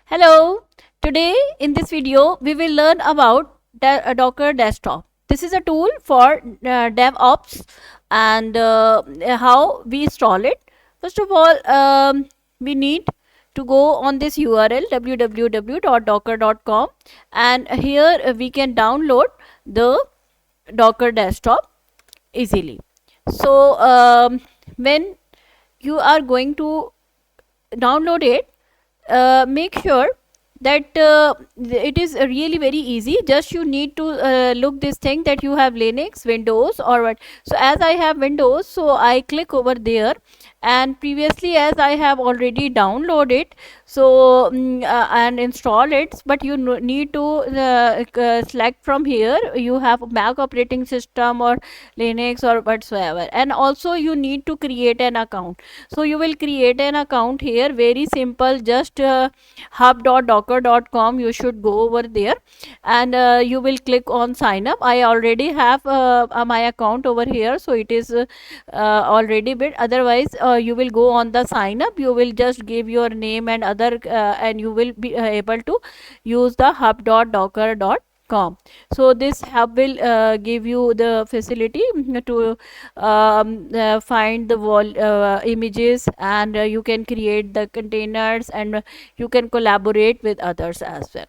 Hello, today in this video we will learn about Docker Desktop. This is a tool for DevOps and how we install it. First of all, we need to go on this URL www.docker.com, and here we can download the Docker Desktop easily. So when you are going to download it, make sure that it is really very easy. Just you need to look this thing that you have Linux, Windows, or what. So as I have Windows, so I click over there, and previously as I have already downloaded, so and install it, but you need to select from here. You have Mac operating system or Linux or whatsoever, and also you need to create an account. So you will create an account here, very simple. Just hub.docker.com, you should go over there, and you will click on sign up. I already have my account over here, so it is already bit. Otherwise you will go on the sign up, you will just give your name and other and you will be able to use the hub.docker.com. So this hub will give you the facility to find the images, and you can create the containers, and you can collaborate with others as well.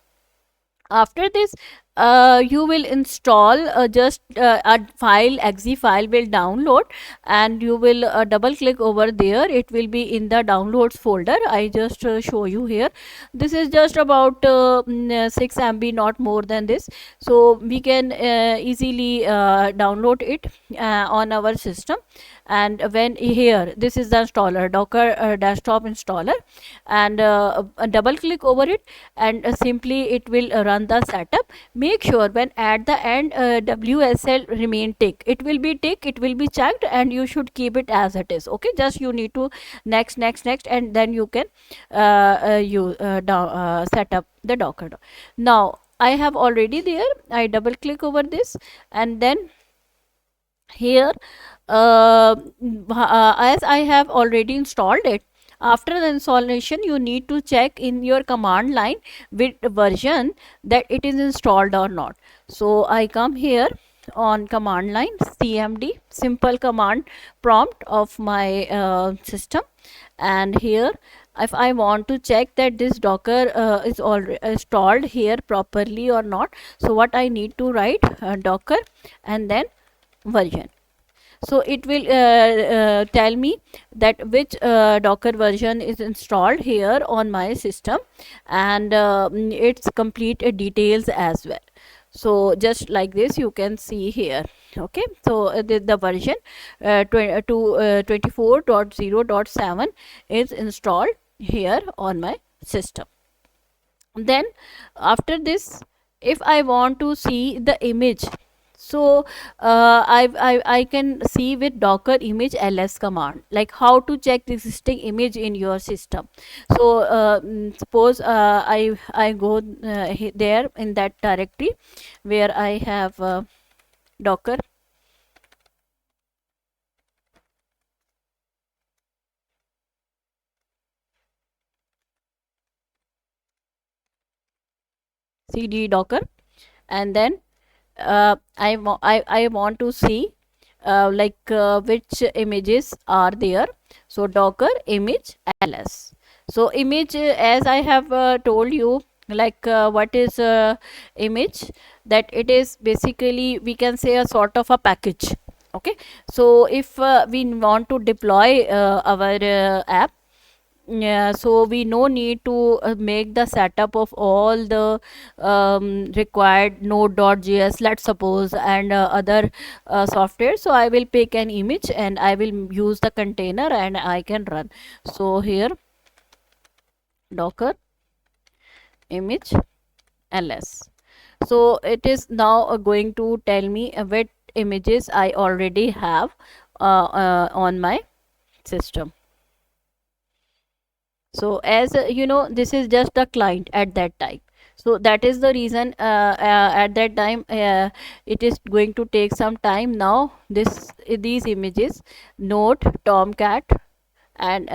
After this, you will install just a file, exe file will download, and you will double click over there. It will be in the downloads folder. I just show you here. This is just about 6 MB, not more than this. So we can easily download it on our system. And when here, this is the installer, Docker desktop installer, and double click over it, and simply it will run the setup. Make sure when at the end WSL remain tick, it will be tick, it will be checked, and you should keep it as it is. Okay, just you need to next, and then you can set up the Docker. Now I have already there. I double click over this, and then here as I have already installed it, after the installation you need to check in your command line with version that it is installed or not. So I come here on command line, cmd, simple command prompt of my system, and here if I want to check that this Docker is already installed here properly or not, so what I need to write, Docker and then version. So it will tell me that which Docker version is installed here on my system, and its complete details as well. So just like this you can see here. Okay, so the version 24.0.7 is installed here on my system. Then after this, if I want to see the image, so I can see with Docker image ls command, like how to check the existing image in your system. So suppose I go there in that directory where I have Docker cd Docker, and then I want to see which images are there. So Docker image ls. So image, as I have told you, what is image, that it is basically, we can say, a sort of a package. Okay, so if we want to deploy our app, yeah, so we no need to make the setup of all the required node.js, let's suppose, and other software. So I will pick an image and I will use the container and I can run. So here Docker image ls. So it is now going to tell me what images I already have on my system. So as you know, this is just the client at that time. So that is the reason at that time it is going to take some time. Now these images, node, tomcat, and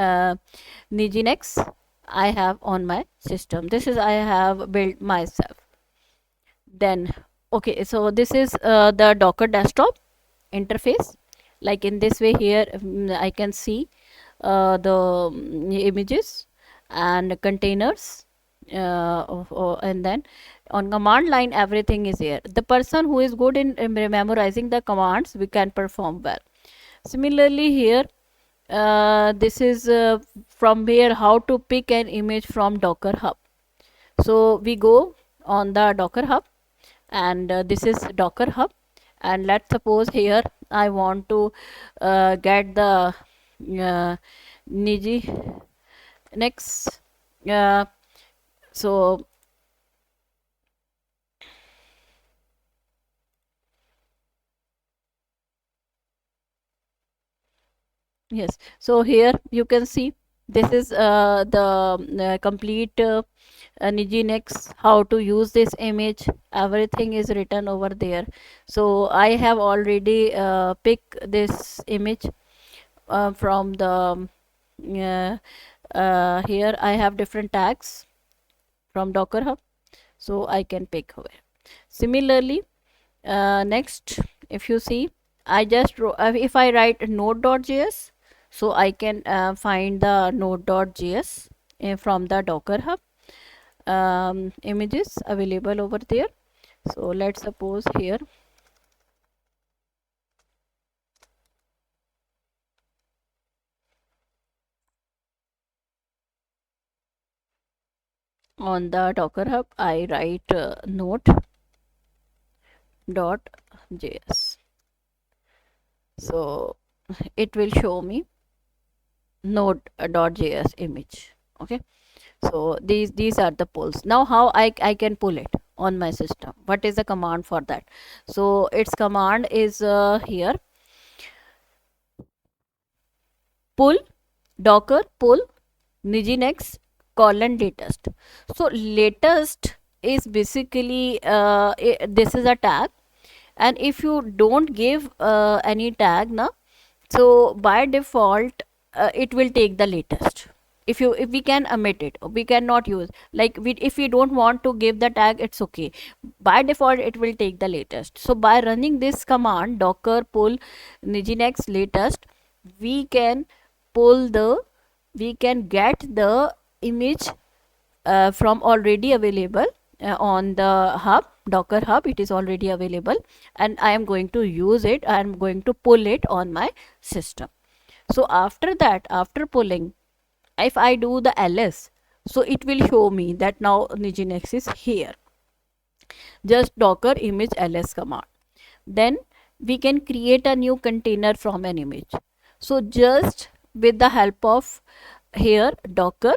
Nginx, I have on my system. This is I have built myself. Then okay, so this is the Docker desktop interface. Like in this way here, I can see the images and containers, and then on command line everything is here. The person who is good in memorizing the commands, we can perform well. Similarly here, this is from where how to pick an image from Docker Hub. So we go on the Docker Hub, and this is Docker Hub, and let's suppose here I want to get the Niji next. So yes, so here you can see this is the complete Nginx, how to use this image, everything is written over there. So I have already picked this image from the here I have different tags from Docker Hub, so I can pick over. Similarly, next, if you see, I just if I write node.js, so I can find the node.js from the Docker Hub, images available over there. So let's suppose here on the Docker Hub I write node.js, so it will show me node.js image. Okay, so these are the pulls. Now how I can pull it on my system, what is the command for that? So its command is here, pull docker pull nginx colon latest. So latest is basically this is a tag, and if you don't give any tag now, so by default it will take the latest. If we can omit it, we cannot use, like if we don't want to give the tag, it's okay. By default it will take the latest. So by running this command docker pull nginx latest, we can pull the we can get the image from already available on the hub, Docker Hub. It is already available, and I am going to use it. I am going to pull it on my system. So after that, after pulling, if I do the ls, so it will show me that now Nginx is here. Just docker image ls command. Then we can create a new container from an image. So just with the help of here docker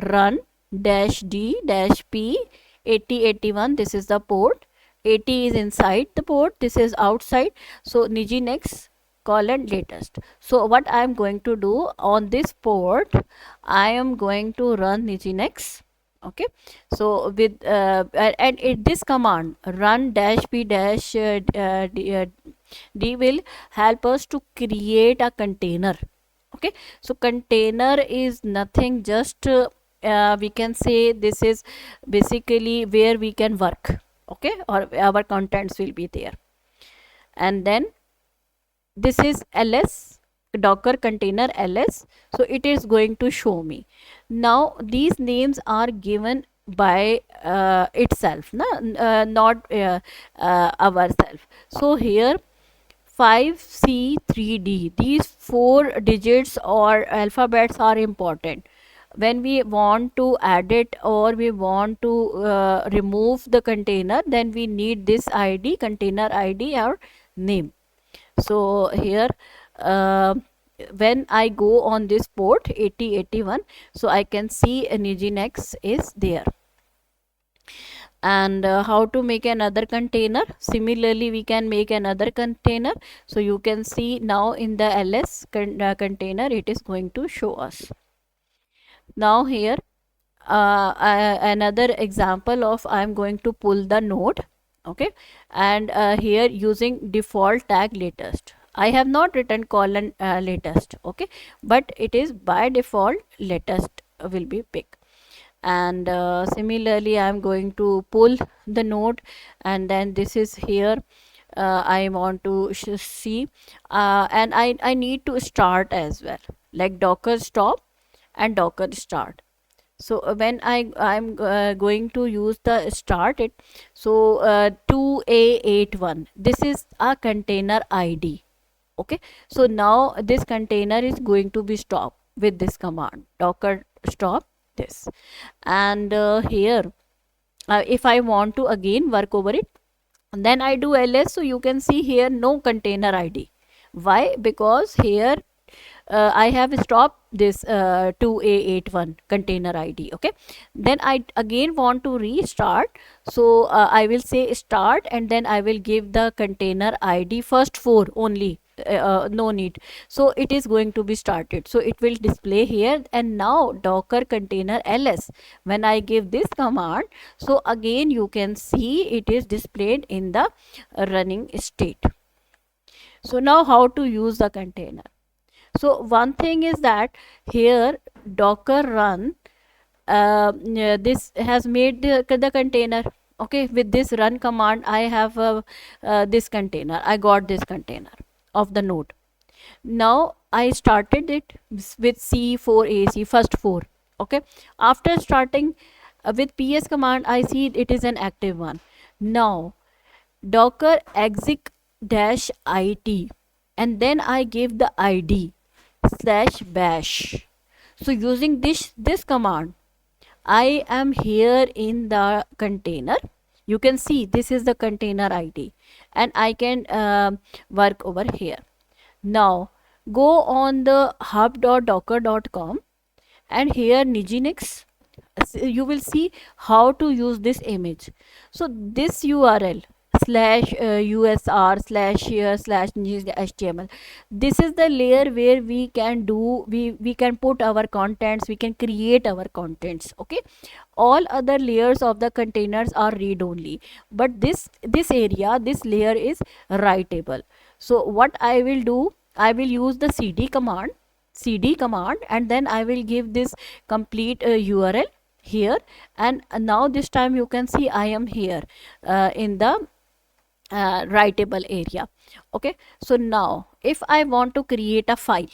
run dash d dash p 8081, this is the port, 80 is inside the port, this is outside. So nginx colon latest. So what I am going to do on this port, I am going to run nginx. Okay, so with and this command run dash p dash d will help us to create a container. Okay, so container is nothing, just we can say this is basically where we can work. Okay, or our contents will be there. And then this is ls, docker container ls, so it is going to show me. Now these names are given by itself, not ourselves. So here 5C3D, these 4 digits or alphabets are important. When we want to add it or we want to remove the container, then we need this ID, container ID or name. So here when I go on this port 8081, so I can see Nginx is there. And how to make another container, similarly we can make another container. So you can see now in the ls container it is going to show us. Now here another example of I am going to pull the node. Okay, and here using default tag latest, I have not written colon latest. Okay, but it is by default latest will be picked. and similarly I'm going to pull the node, and then this is here. I want to see, and I need to start as well, like docker stop and docker start. So when I'm going to use the start it, so 2a81, this is a container id. Okay, so now this container is going to be stopped with this command docker stop this. And here if I want to again work over it, then I do ls. So you can see here no container id. Why? Because here I have stopped this 2a81 container id. Okay, then I again want to restart. So I will say start, and then I will give the container id first 4 only. No need. So it is going to be started, so it will display here. And now docker container ls, when I give this command, so again you can see it is displayed in the running state. So now how to use the container? So one thing is that here docker run, this has made the container. Okay, with this run command I have this container, I got this container of the node. Now I started it with c4ac first 4. Okay, after starting with ps command, I see it is an active one. Now docker exec dash it, and then I give the id slash bash. So using this command, I am here in the container. You can see this is the container id, and I can work over here. Now go on the hub.docker.com, and here nginx, you will see how to use this image. So this url slash usr slash here slash html, this is the layer where we can do, we can put our contents, we can create our contents. Okay, all other layers of the containers are read only, but this area, this layer is writable. So what I will do, I will use the cd command, and then I will give this complete url here. And now this time you can see I am here in the writable area. Okay, so now if I want to create a file,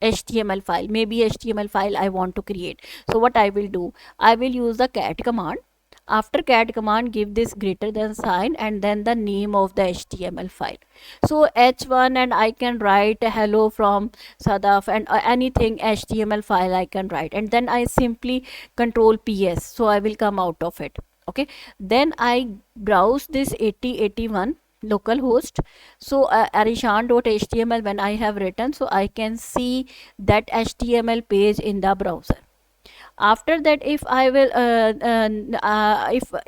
html file, maybe html file I want to create, so what I will do, I will use the cat command. After cat command, give this greater than sign and then the name of the html file. So h1, and I can write hello from Sadaf, and anything html file I can write, and then I simply control ps, so I will come out of it. Okay, then I browse this 8081 localhost. So arishan.html when I have written, so I can see that html page in the browser. After that, if I will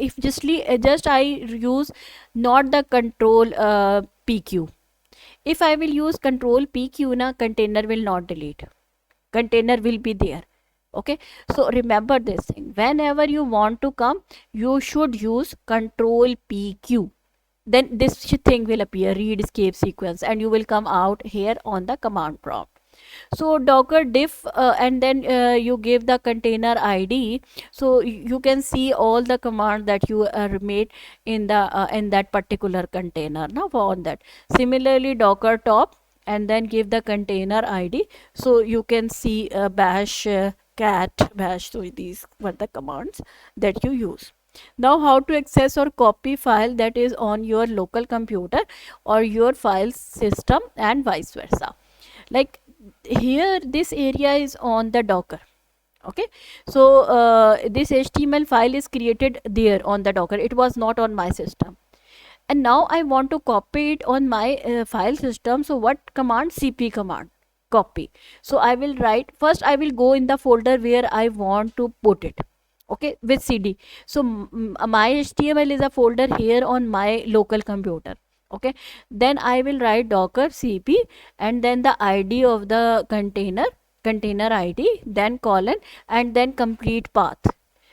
if just I use not the control pq, if I will use control pq, na container will not delete, container will be there. Okay, so remember this thing, whenever you want to come, you should use control pq, then this thing will appear, read escape sequence, and you will come out here on the command prompt. So docker diff, and then you give the container id, so you can see all the command that you made in the in that particular container. Now on that, similarly docker top, and then give the container id, so you can see bash cat bash. So these were the commands that you use. Now how to access or copy file that is on your local computer or your file system, and vice versa. Like here this area is on the docker. Okay, so this html file is created there on the docker, it was not on my system, and now I want to copy it on my file system. So what command? cp command, copy. So I will write, first I will go in the folder where I want to put it. Okay, with cd. So my html is a folder here on my local computer. Okay, then I will write docker cp, and then the id of the container id, then colon, and then complete path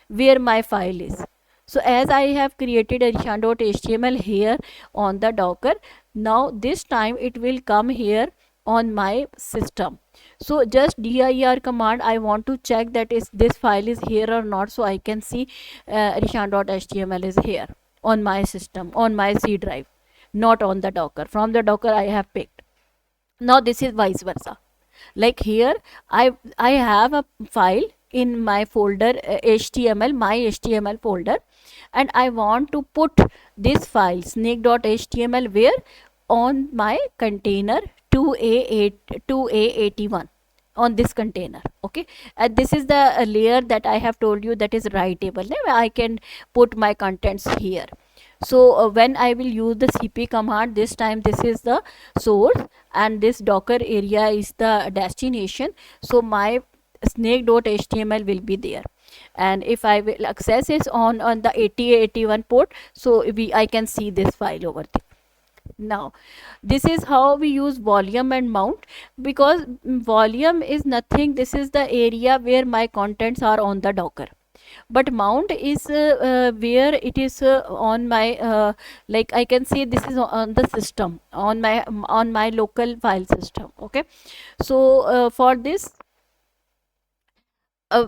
where my file is. So as I have created arishan.html here on the docker, now this time it will come here on my system. So just dir command, I want to check that is this file is here or not, so I can see rishan.html is here on my system, on my C drive, not on the docker. From the docker I have picked. Now this is vice versa. Like here I have a file in my folder, html, my html folder, and I want to put this file snake.html where? On my container 2a81, on this container. Okay, and this is the layer that I have told you, that is writable. I can put my contents here. So when I will use the cp command, this time this is the source and this docker area is the destination, so my snake.html will be there. And if I will access it on the 8081 port, so I can see this file over there. Now this is how we use volume and mount, because volume is nothing, this is the area where my contents are on the docker, but mount is where it is on my like I can say this is on the system, on my local file system. Okay, so for this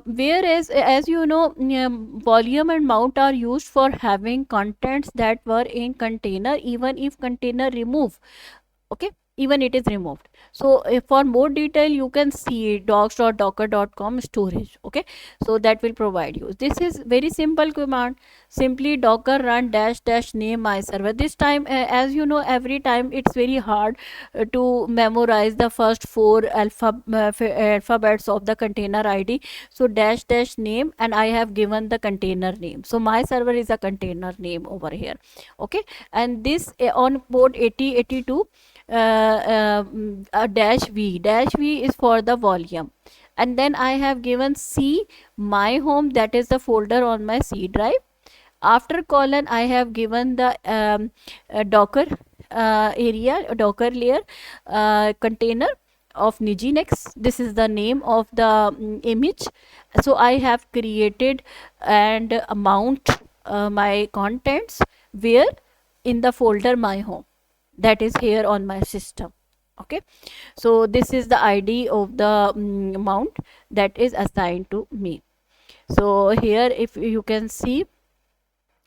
whereas as you know, volume and mount are used for having contents that were in container, even if container remove. Okay, even it is removed. So for more detail you can see docs.docker.com storage. Okay, so that will provide you. This is very simple command, simply docker run dash name my server. This time as you know, every time it's very hard to memorize the first four alphabets of the container id. So dash name, and I have given the container name, so my server is a container name over here. Okay, and this on port 8082 a dash v is for the volume, and then I have given c my home, that is the folder on my C drive. After colon I have given the docker area, docker layer container of Nginx. This is the name of the image. So I have created and mount my contents where? In the folder my home, that is here on my system. Okay, so this is the id of the mount that is assigned to me. So here if you can see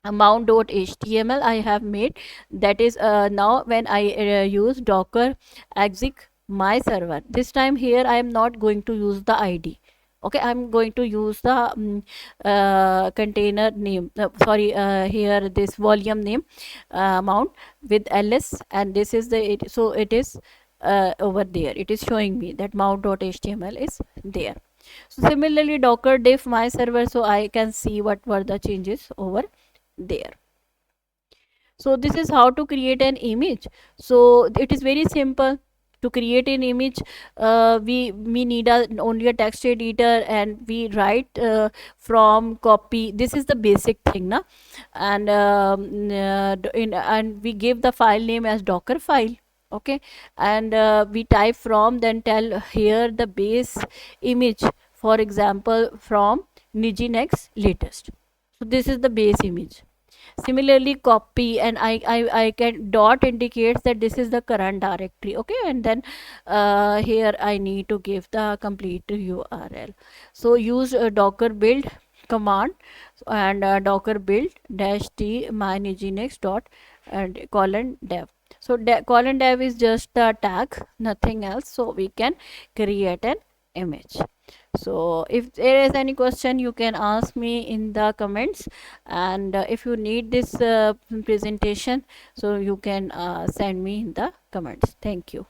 mount.html I have made, that is now when I use docker exec my server, this time here I am not going to use the id. Okay, I'm going to use the container name, sorry, here this volume name mount with ls, and this is the so it is over there, it is showing me that mount.html is there. So similarly docker diff my server, so I can see what were the changes over there. So this is how to create an image. So it is very simple to create an image. We need only a text editor, and we write from copy. This is the basic thing, na? And and we give the file name as docker file. Okay, and we type from, then tell here the base image, for example from Nginx latest. So this is the base image. Similarly copy, and I can dot indicates that this is the current directory. Okay, and then here I need to give the complete URL. So use docker build command and docker build dash t my nginx dot and colon dev. So colon dev is just the tag, nothing else, so we can create an image. So if there is any question you can ask me in the comments, and if you need this presentation, so you can send me in the comments. Thank you.